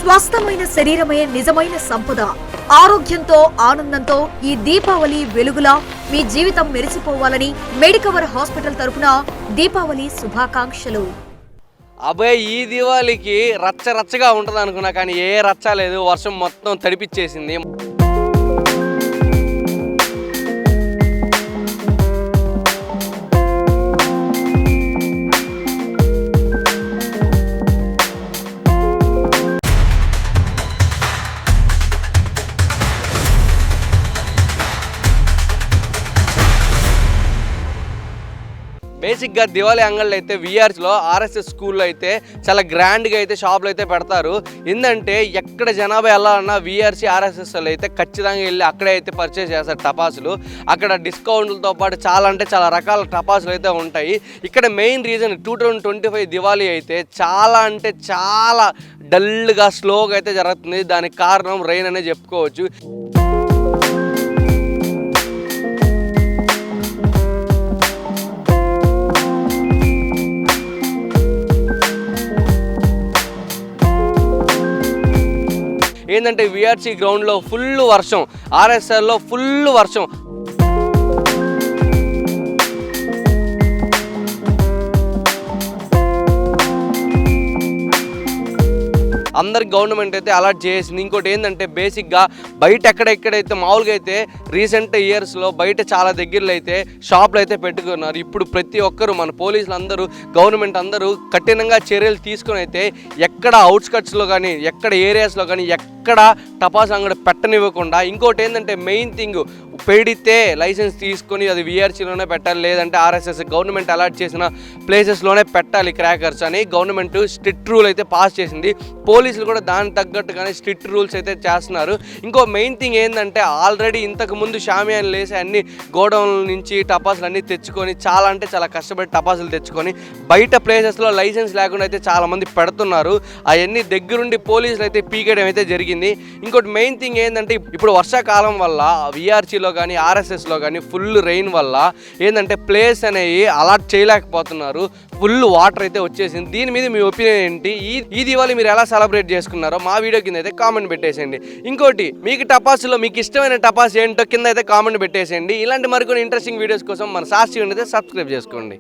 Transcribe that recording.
స్వస్థమైన శరీరమే నిజమైన సంపద. ఆరోగ్యంతో ఆనందంతో ఈ దీపావళి వెలుగులా మీ జీవితం మెరిసిపోవాలని మెడికవర్ హాస్పిటల్ తరపున దీపావళి శుభాకాంక్షలు. అబ్బాయి ఈ దీవాళికి రచ్చరచ్చగా ఉంటుంది అనుకున్నా, కానీ ఏ రచ్చ లేదు. వర్షం మొత్తం తడిపిచ్చేసింది. బేసిక్గా దివాళీ అంగళ్ళు అయితే విఆర్స్లో ఆర్ఎస్ఎస్ స్కూల్లో అయితే చాలా గ్రాండ్గా అయితే షాపులు అయితే పెడతారు. ఏంటంటే ఎక్కడ జనాభా వెళ్ళాలన్నా విఆర్సీ ఆర్ఎస్ఎస్ వాళ్ళు అయితే ఖచ్చితంగా వెళ్ళి అక్కడే అయితే పర్చేస్ చేస్తారు టపాసులు. అక్కడ డిస్కౌంట్లతో పాటు చాలా రకాల టపాసులు అయితే ఉంటాయి. ఇక్కడ మెయిన్ రీజన్ 2025 దివాళీ అయితే చాలా డల్గా స్లోగా అయితే జరుగుతుంది. దానికి కారణం రెయిన్ అనే చెప్పుకోవచ్చు. ఏంటంటే విఆర్సీ గ్రౌండ్లో ఫుల్ వర్షం, ఆర్ఎస్ఆర్లో ఫుల్ వర్షం. అందరికి గవర్నమెంట్ అయితే అలర్ట్ చేసింది. ఇంకోటి ఏంటంటే బేసిక్గా బయట ఎక్కడైతే మామూలుగా అయితే రీసెంట్ ఇయర్స్లో బయట చాలా దగ్గరలో అయితే షాపులు అయితే పెట్టుకున్నారు. ఇప్పుడు ప్రతి ఒక్కరు మన పోలీసులు అందరూ గవర్నమెంట్ అందరూ కఠినంగా చర్యలు తీసుకొని అయితే ఎక్కడ అవుట్స్కట్స్లో కానీ ఎక్కడ ఏరియాస్లో కానీ ఎక్కడ టపాస్ అంగడి పెట్టనివ్వకుండా. ఇంకోటి ఏంటంటే మెయిన్ థింగ్ పెడితే లైసెన్స్ తీసుకొని అది విఆర్సీలోనే పెట్టాలి, లేదంటే ఆర్ఎస్ఎస్ గవర్నమెంట్ అలాట్ చేసిన ప్లేసెస్లోనే పెట్టాలి క్రాకర్స్ అని గవర్నమెంట్ స్ట్రిక్ట్ రూల్ అయితే పాస్ చేసింది. పోలీసులు కూడా దానికి తగ్గట్టుగానే స్ట్రిక్ట్ రూల్స్ అయితే చేస్తున్నారు. ఇంకో మెయిన్ థింగ్ ఏంటంటే ఆల్రెడీ ఇంతకుముందు షామియాన్లు వేసి అన్ని గోడౌన్ల నుంచి టపాసులు అన్నీ తెచ్చుకొని చాలా కష్టపడి టపాసులు తెచ్చుకొని బయట ప్లేసెస్లో లైసెన్స్ లేకుండా అయితే చాలామంది పెడుతున్నారు. అవన్నీ దగ్గరుండి పోలీసులు అయితే పీకేయడం అయితే జరిగింది. ఇంకోటి మెయిన్ థింగ్ ఏంటంటే ఇప్పుడు వర్షాకాలం వల్ల విఆర్సీలో కానీ ఆర్ఎస్ఎస్లో కానీ ఫుల్ రెయిన్ వల్ల ఏంటంటే ప్లేస్ అనేవి అలాట్ చేయలేకపోతున్నారు. ఫుల్ వాటర్ అయితే వచ్చేసింది. దీని మీద మీ ఒపీనియన్ ఏంటి? ఈ దివాళీ మీరు ఎలా సెలబ్రేట్ చేసుకున్నారో మా వీడియో కింద అయితే కామెంట్ పెట్టేసేయండి. ఇంకోటి మీకు టపాసులో మీకు ఇష్టమైన టపాస్ ఏంటో కింద అయితే కామెంట్ పెట్టేసేయండి. ఇలాంటి మరికొన్ని ఇంట్రెస్టింగ్ వీడియోస్ కోసం మన సాక్షి అయితే సబ్స్క్రైబ్ చేసుకోండి.